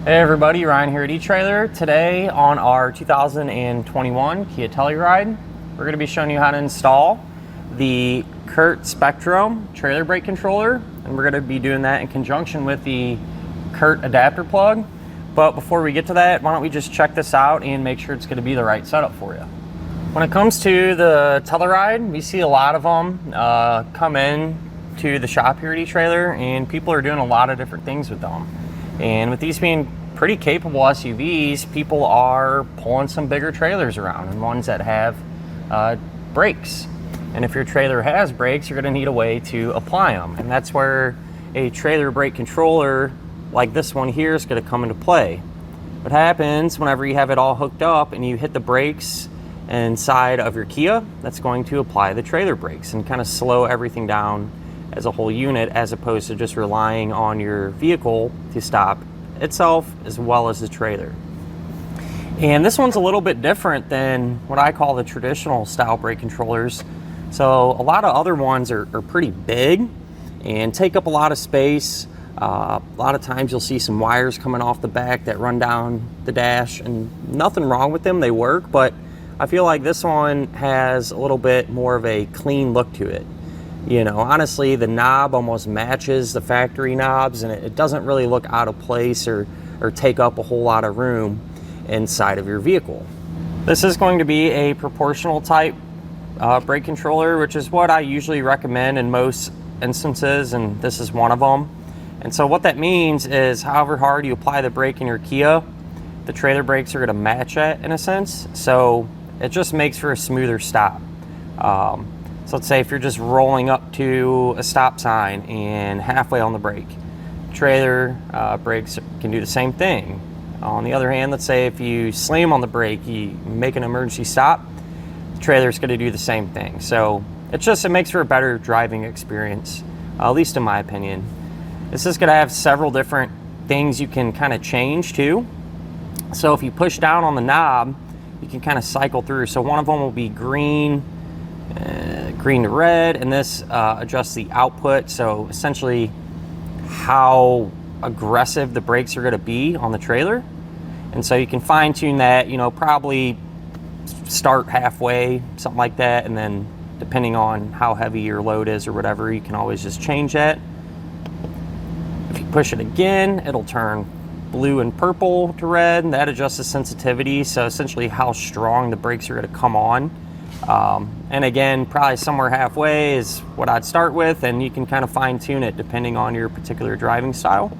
Hey everybody, Ryan here at eTrailer. Today on our 2021 Kia Telluride, we're going to be showing you how to install the CURT Spectrum Trailer Brake Controller, and we're going to be doing that in conjunction with the CURT adapter plug. But before we get to that, why don't we just check this out and make sure it's going to be the right setup for you. When it comes to the Telluride, we see a lot of them come in to the shop here at eTrailer, and people are doing a lot of different things with them. And with these being pretty capable SUVs, people are pulling some bigger trailers around, and ones that have brakes. And if your trailer has brakes, you're going to need a way to apply them. And that's where a trailer brake controller like this one here is going to come into play. What happens whenever you have it all hooked up and you hit the brakes inside of your Kia, that's going to apply the trailer brakes and kind of slow everything down as a whole unit, as opposed to just relying on your vehicle to stop itself as well as the trailer. And this one's a little bit different than what I call the traditional style brake controllers. So a lot of other ones are pretty big and take up a lot of space. A lot of times you'll see some wires coming off the back that run down the dash, and nothing wrong with them, they work, but I feel like this one has a little bit more of a clean look to it. You know, honestly, the knob almost matches the factory knobs, and it doesn't really look out of place or take up a whole lot of room inside of your vehicle. This is going to be a proportional type brake controller, which is what I usually recommend in most instances, and this is one of them. And so what that means is however hard you apply the brake in your Kia, the trailer brakes are going to match it in a sense. So it just makes for a smoother stop. So let's say if you're just rolling up to a stop sign and halfway on the brake, trailer brakes can do the same thing. On the other hand, let's say if you slam on the brake, you make an emergency stop, the trailer's going to do the same thing. So it makes for a better driving experience, at least in my opinion. This is going to have several different things you can kind of change too. So if you push down on the knob, you can kind of cycle through. So one of them will be green to red, and this adjusts the output, so essentially how aggressive the brakes are going to be on the trailer. And so you can fine tune that, you know, probably start halfway, something like that, and then depending on how heavy your load is or whatever, you can always just change that. If you push it again, it'll turn blue and purple to red, and that adjusts the sensitivity, so essentially how strong the brakes are going to come on. And again, probably somewhere halfway is what I'd start with, and you can kind of fine tune it depending on your particular driving style.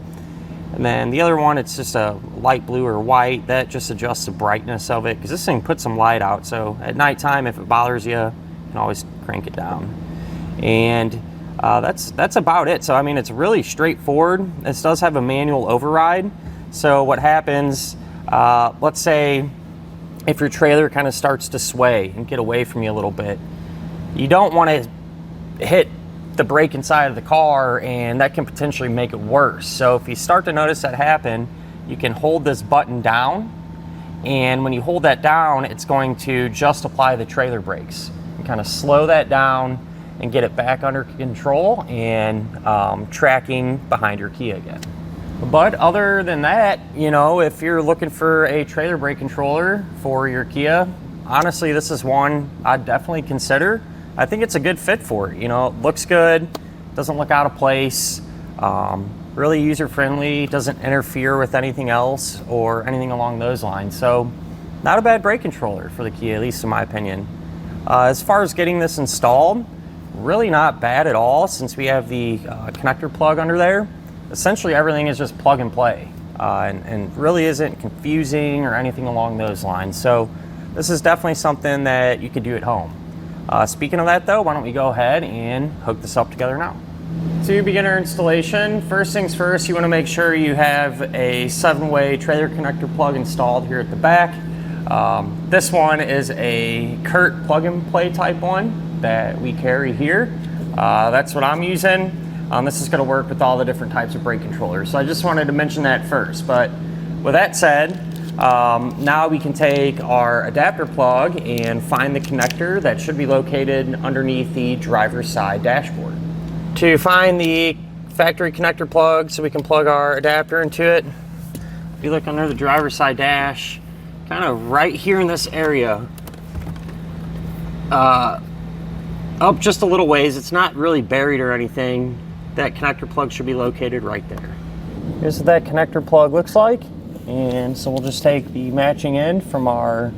And then the other one, it's just a light blue or white. That just adjusts the brightness of it, because this thing puts some light out, so at nighttime if it bothers you, you can always crank it down. And that's about it. So I mean, it's really straightforward. This does have a manual override. So what happens, let's say if your trailer kind of starts to sway and get away from you a little bit, you don't want to hit the brake inside of the car, and that can potentially make it worse. So if you start to notice that happen, you can hold this button down, and when you hold that down, it's going to just apply the trailer brakes and kind of slow that down and get it back under control and tracking behind your Kia again. But other than that, you know, if you're looking for a trailer brake controller for your Kia, honestly, this is one I'd definitely consider. I think it's a good fit for it. You know, it looks good, doesn't look out of place, really user-friendly, doesn't interfere with anything else or anything along those lines. So not a bad brake controller for the Kia, at least in my opinion. As far as getting this installed, really not bad at all, since we have the connector plug under there. Essentially everything is just plug and play, and really isn't confusing or anything along those lines. So this is definitely something that you could do at home. Speaking of that though, why don't we go ahead and hook this up together now. To begin our installation, first things first, you want to make sure you have a 7-way trailer connector plug installed here at the back. This one is a CURT plug and play type one that we carry here. That's what I'm using. This is going to work with all the different types of brake controllers. So I just wanted to mention that first. But with that said, now we can take our adapter plug and find the connector that should be located underneath the driver's side dashboard. To find the factory connector plug so we can plug our adapter into it, If you look under the driver's side dash, kind of right here in this area, up just a little ways, it's not really buried or anything, that connector plug should be located right there. Here's what that connector plug looks like. And so we'll just take the matching end from our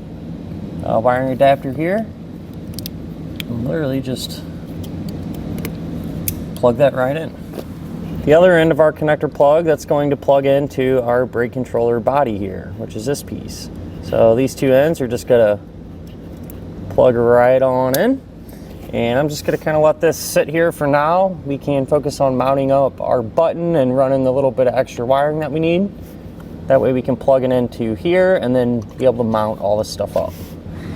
wiring adapter here and literally just plug that right in. The other end of our connector plug, that's going to plug into our brake controller body here, which is this piece. So these two ends are just gonna plug right on in. And I'm just gonna kind of let this sit here for now. We can focus on mounting up our button and running the little bit of extra wiring that we need. That way we can plug it into here and then be able to mount all this stuff up.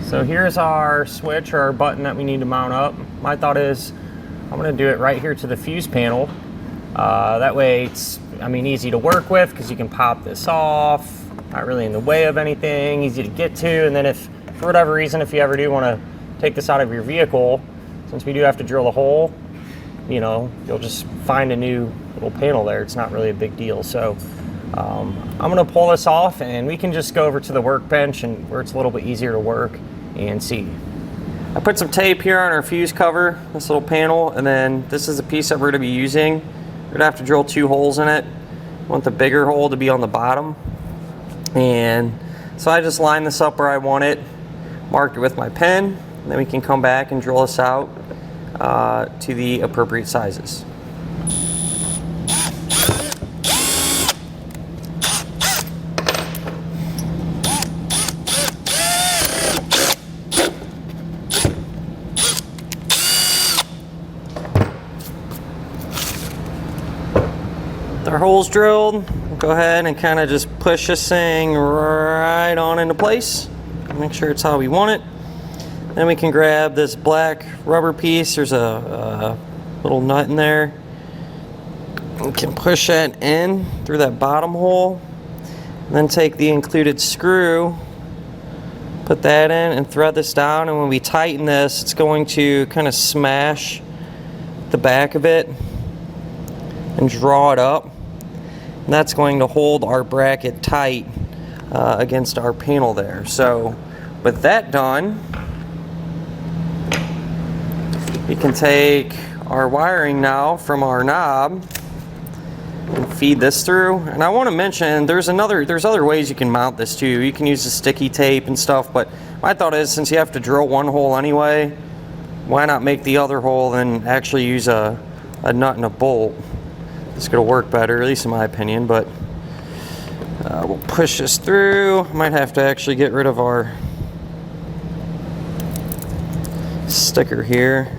So here's our switch or our button that we need to mount up. My thought is I'm gonna do it right here to the fuse panel. That way it's, easy to work with because you can pop this off, not really in the way of anything, easy to get to. And then if, for whatever reason, if you ever do wanna take this out of your vehicle, since we do have to drill a hole, you'll just find a new little panel there. It's not really a big deal. So I'm gonna pull this off and we can just go over to the workbench and where it's a little bit easier to work and see. I put some tape here on our fuse cover, this little panel, and then this is the piece that we're gonna be using. We're gonna have to drill 2 holes in it. I want the bigger hole to be on the bottom. And so I just lined this up where I want it, marked it with my pen, and then we can come back and drill this out to the appropriate sizes. Our holes drilled, we'll go ahead and kind of just push this thing right on into place. Make sure it's how we want it. Then we can grab this black rubber piece. There's a little nut in there. We can push that in through that bottom hole. And then take the included screw, put that in and thread this down. And when we tighten this, it's going to kind of smash the back of it and draw it up. And that's going to hold our bracket tight against our panel there. So with that done, we can take our wiring now from our knob and feed this through. And I want to mention there's other ways you can mount this too. You can use the sticky tape and stuff, but my thought is since you have to drill one hole anyway, why not make the other hole and actually use a nut and a bolt? It's going to work better, at least in my opinion, but we'll push this through. Might have to actually get rid of our sticker here.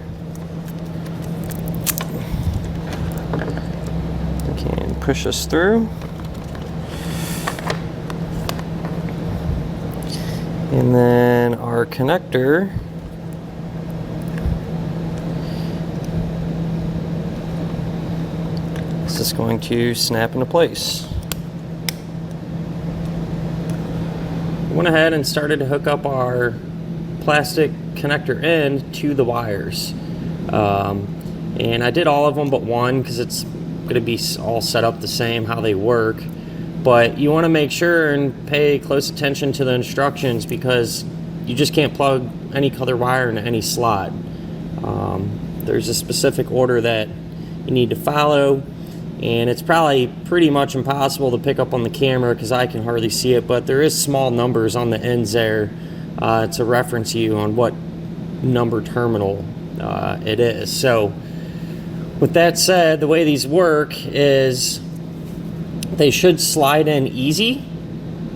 We can push this through. And then our connector is just going to snap into place. Went ahead and started to hook up our plastic connector end to the wires. And I did all of them but one because it's going to be all set up the same how they work. But you want to make sure and pay close attention to the instructions because you just can't plug any color wire into any slot. There's a specific order that you need to follow, and it's probably pretty much impossible to pick up on the camera because I can hardly see it, but there is small numbers on the ends there to reference you on what number terminal it is. So with that said, the way these work is they should slide in easy.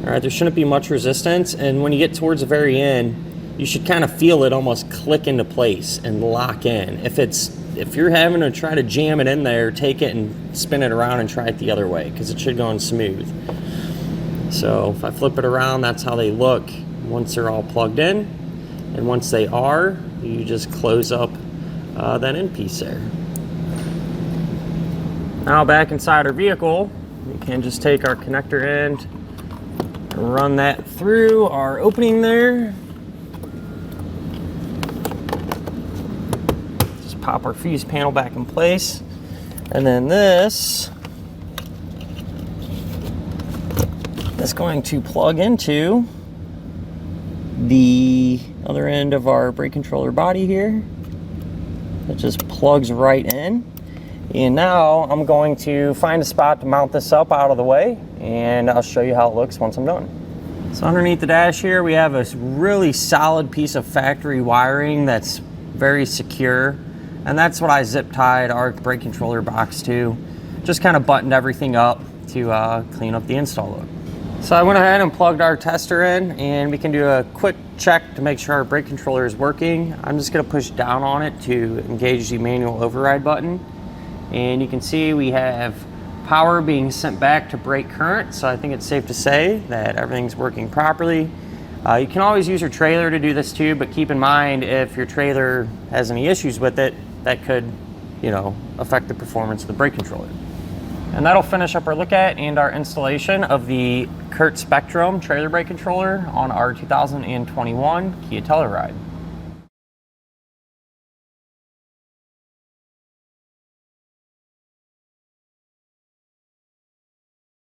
All right, there shouldn't be much resistance, and when you get towards the very end, you should kind of feel it almost click into place and lock in. If you're having to try to jam it in there, take it and spin it around and try it the other way because it should go in smooth. So if I flip it around, that's how they look once they're all plugged in. And once they are, you just close up that end piece there. Now back inside our vehicle, we can just take our connector end and run that through our opening there. Just pop our fuse panel back in place. And then this that's going to plug into the other end of our brake controller body here. It just plugs right in. And now I'm going to find a spot to mount this up out of the way, and I'll show you how it looks once I'm done. So underneath the dash here, we have a really solid piece of factory wiring that's very secure. And that's what I zip tied our brake controller box to. Just kind of buttoned everything up to clean up the install load. So I went ahead and plugged our tester in, and we can do a quick check to make sure our brake controller is working. I'm just going to push down on it to engage the manual override button. And you can see we have power being sent back to brake current, so I think it's safe to say that everything's working properly. You can always use your trailer to do this too, but keep in mind if your trailer has any issues with it, that could, affect the performance of the brake controller. And that'll finish up our look at and our installation of the CURT Spectrum trailer brake controller on our 2021 Kia Telluride.